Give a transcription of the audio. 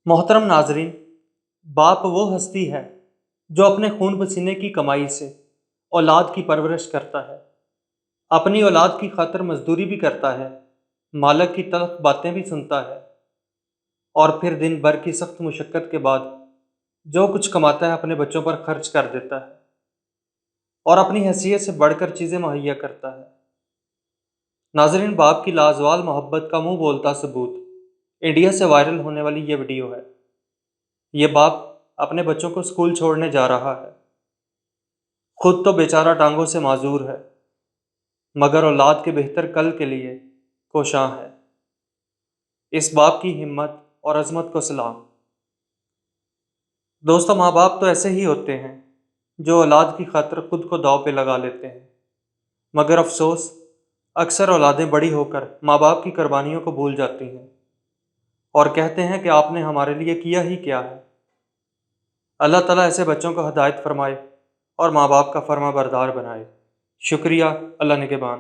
محترم ناظرین، باپ وہ ہستی ہے جو اپنے خون پسینے کی کمائی سے اولاد کی پرورش کرتا ہے، اپنی اولاد کی خاطر مزدوری بھی کرتا ہے، مالک کی تلخ باتیں بھی سنتا ہے، اور پھر دن بھر کی سخت مشقت کے بعد جو کچھ کماتا ہے اپنے بچوں پر خرچ کر دیتا ہے اور اپنی حیثیت سے بڑھ کر چیزیں مہیا کرتا ہے۔ ناظرین، باپ کی لازوال محبت کا منہ بولتا ثبوت انڈیا سے وائرل ہونے والی یہ ویڈیو ہے۔ یہ باپ اپنے بچوں کو اسکول چھوڑنے جا رہا ہے، خود تو بیچارہ ٹانگوں سے معذور ہے، مگر اولاد کے بہتر کل کے لیے کوشاں ہے۔ اس باپ کی ہمت اور عظمت کو سلام۔ دوستو، ماں باپ تو ایسے ہی ہوتے ہیں جو اولاد کی خاطر خود کو داؤ پہ لگا لیتے ہیں، مگر افسوس اکثر اولادیں بڑی ہو کر ماں باپ کی قربانیوں کو بھول جاتی ہیں اور کہتے ہیں کہ آپ نے ہمارے لیے کیا ہی کیا ہے۔ اللہ تعالیٰ ایسے بچوں کو ہدایت فرمائے اور ماں باپ کا فرما بردار بنائے۔ شکریہ۔ اللہ نگہبان۔